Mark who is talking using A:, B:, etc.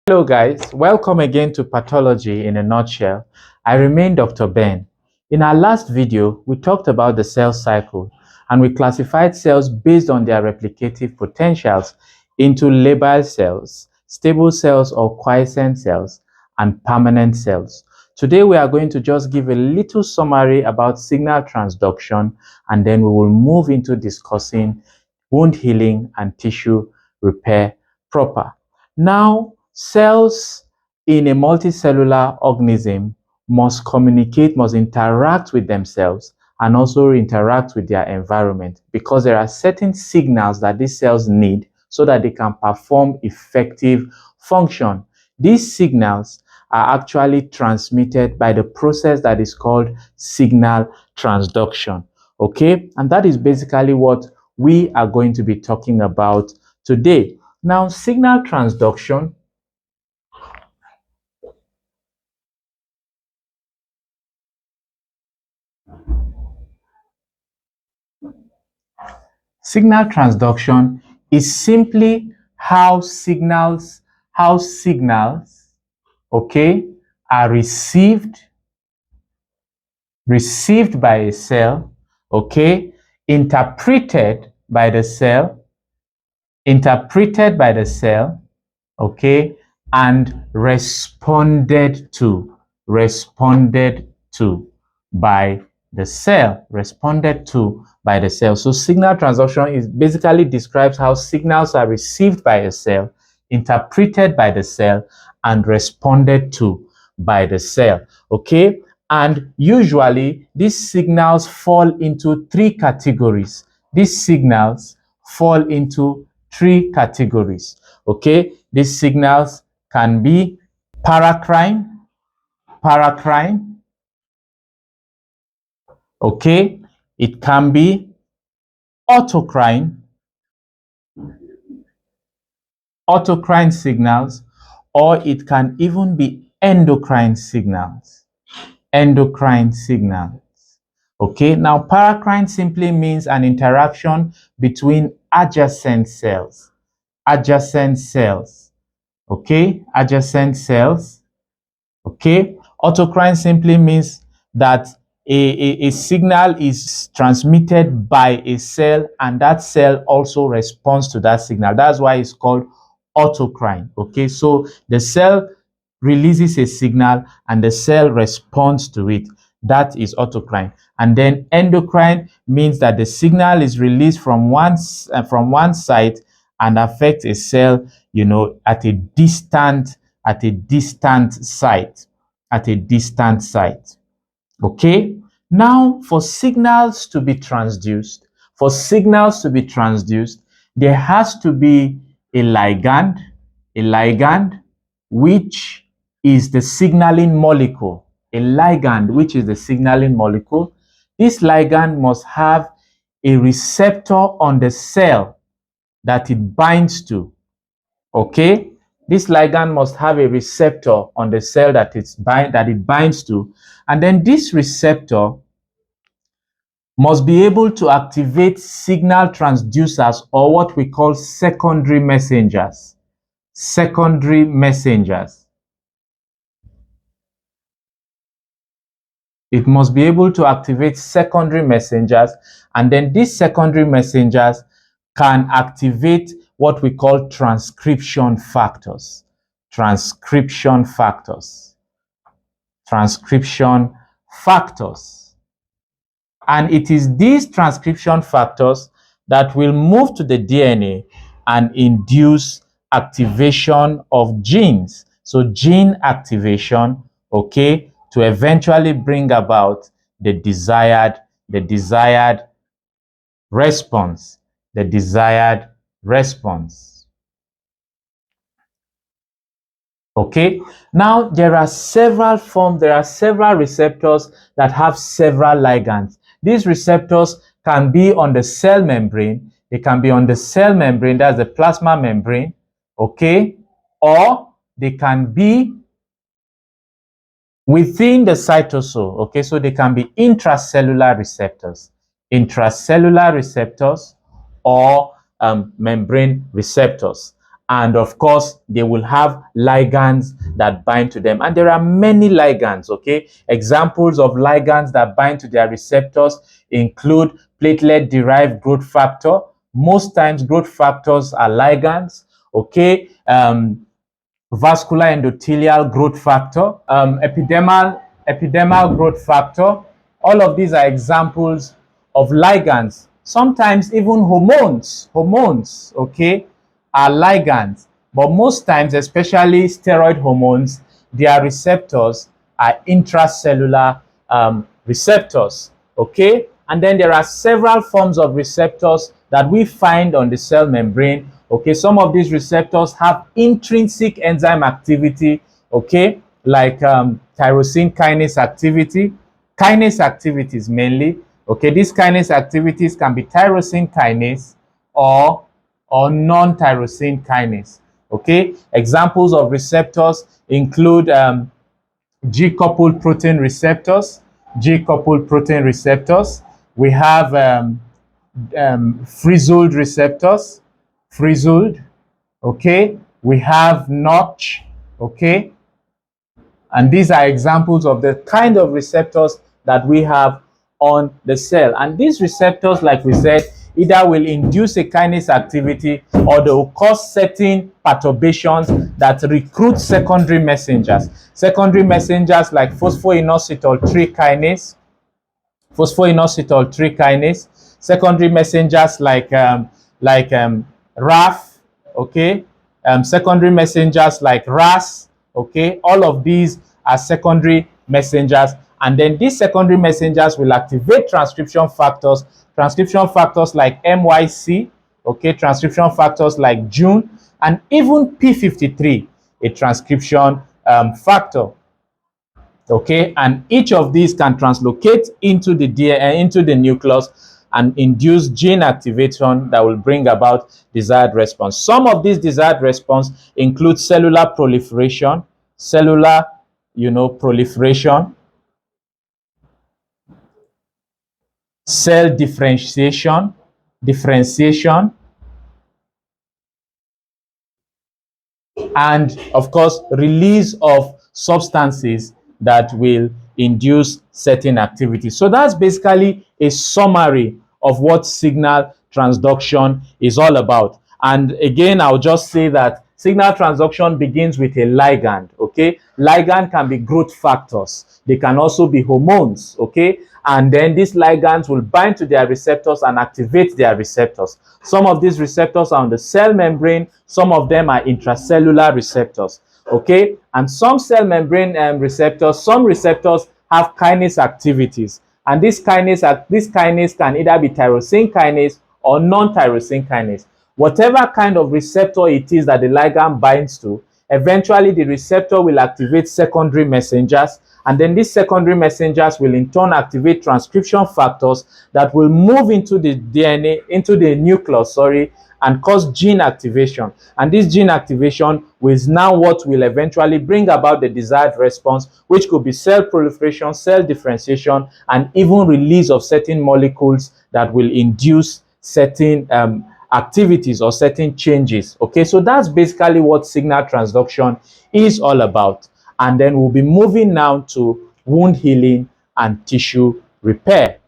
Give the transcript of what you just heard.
A: Hello guys, welcome again to Pathology in a Nutshell. I remain Dr. Ben. In our last video, we talked about the cell cycle and we classified cells based on their replicative potentials into labile cells, stable cells or quiescent cells, and permanent cells. Today we are going to just give a little summary about signal transduction and then we will move into discussing wound healing and tissue repair proper. Now, cells in a multicellular organism must communicate, must interact with themselves and also interact with their environment because there are certain signals that these cells need so that they can perform effective function. These signals are actually transmitted by the process that is called signal transduction. Okay, and that is basically what we are going to be talking about today. Now, signal transduction is simply how signals okay, are received by a cell, okay, interpreted by the cell, okay, and responded to by the cell, So signal transduction is basically describes how signals are received by a cell, interpreted by the cell, and responded to by the cell. Okay, and usually these signals fall into three categories. Okay, these signals can be paracrine, okay, it can be autocrine signals, or it can even be endocrine signals. Okay, now paracrine simply means an interaction between adjacent cells. Okay, autocrine simply means that a signal is transmitted by a cell and that cell also responds to that signal. That's why it's called autocrine. Okay, so the cell releases a signal and the cell responds to it. That is autocrine. And then endocrine means that the signal is released from one site and affects a cell, at a distant site. Okay, now for signals to be transduced, there has to be a ligand, which is the signaling molecule. This ligand must have a receptor on the cell that it binds to. Okay, this ligand must have a receptor on the cell that it binds to, and then this receptor must be able to activate signal transducers, or what we call secondary messengers. It must be able to activate secondary messengers, and then these secondary messengers can activate what we call transcription factors. And it is these transcription factors that will move to the DNA and induce activation of genes. So gene activation, okay, to eventually bring about the desired response. Okay, now there are several receptors that have several ligands. These receptors can be on the cell membrane, that's the plasma membrane, okay, or they can be within the cytosol, okay, so they can be intracellular receptors or membrane receptors. And of course, they will have ligands that bind to them. And there are many ligands, okay? Examples of ligands that bind to their receptors include platelet-derived growth factor. Most times, growth factors are ligands, okay? Vascular endothelial growth factor, epidermal growth factor. All of these are examples of ligands. Sometimes even hormones, okay, are ligands. But most times, especially steroid hormones, their receptors are intracellular receptors, okay? And then there are several forms of receptors that we find on the cell membrane. Okay, some of these receptors have intrinsic enzyme activity, okay, like tyrosine kinase activity, kinase activities mainly. Okay, these kinase activities can be tyrosine kinase or non-tyrosine kinase. Okay, examples of receptors include G-coupled protein receptors, G-coupled protein receptors. We have frizzled receptors, frizzled, okay? We have notch, okay? And these are examples of the kind of receptors that we have on the cell. And these receptors, like we said, either will induce a kinase activity or they will cause certain perturbations that recruit secondary messengers. Secondary messengers like phosphoinositol 3 kinase, phosphoinositol 3 kinase, secondary messengers like RAF, okay, secondary messengers like RAS, okay, all of these are secondary messengers. And then these secondary messengers will activate transcription factors like MYC, okay, transcription factors like June, and even P53, a transcription factor. Okay, and each of these can translocate into the DNA, into the nucleus, and induce gene activation that will bring about desired response. Some of these desired response include cellular proliferation, proliferation, cell differentiation, and of course release of substances that will induce certain activities. So that's basically a summary of what signal transduction is all about. And again, I'll just say that signal transduction begins with a ligand, okay? Ligand can be growth factors. They can also be hormones, okay? And then these ligands will bind to their receptors and activate their receptors. Some of these receptors are on the cell membrane, some of them are intracellular receptors, okay? And some cell membrane receptors, some receptors have kinase activities. And this kinase can either be tyrosine kinase or non-tyrosine kinase. Whatever kind of receptor it is that the ligand binds to, eventually the receptor will activate secondary messengers, and then these secondary messengers will in turn activate transcription factors that will move into the DNA, into the nucleus, sorry, and cause gene activation. And this gene activation is now what will eventually bring about the desired response, which could be cell proliferation, cell differentiation, and even release of certain molecules that will induce certain activities or certain changes. Okay, so that's basically what signal transduction is all about. And then we'll be moving now to wound healing and tissue repair.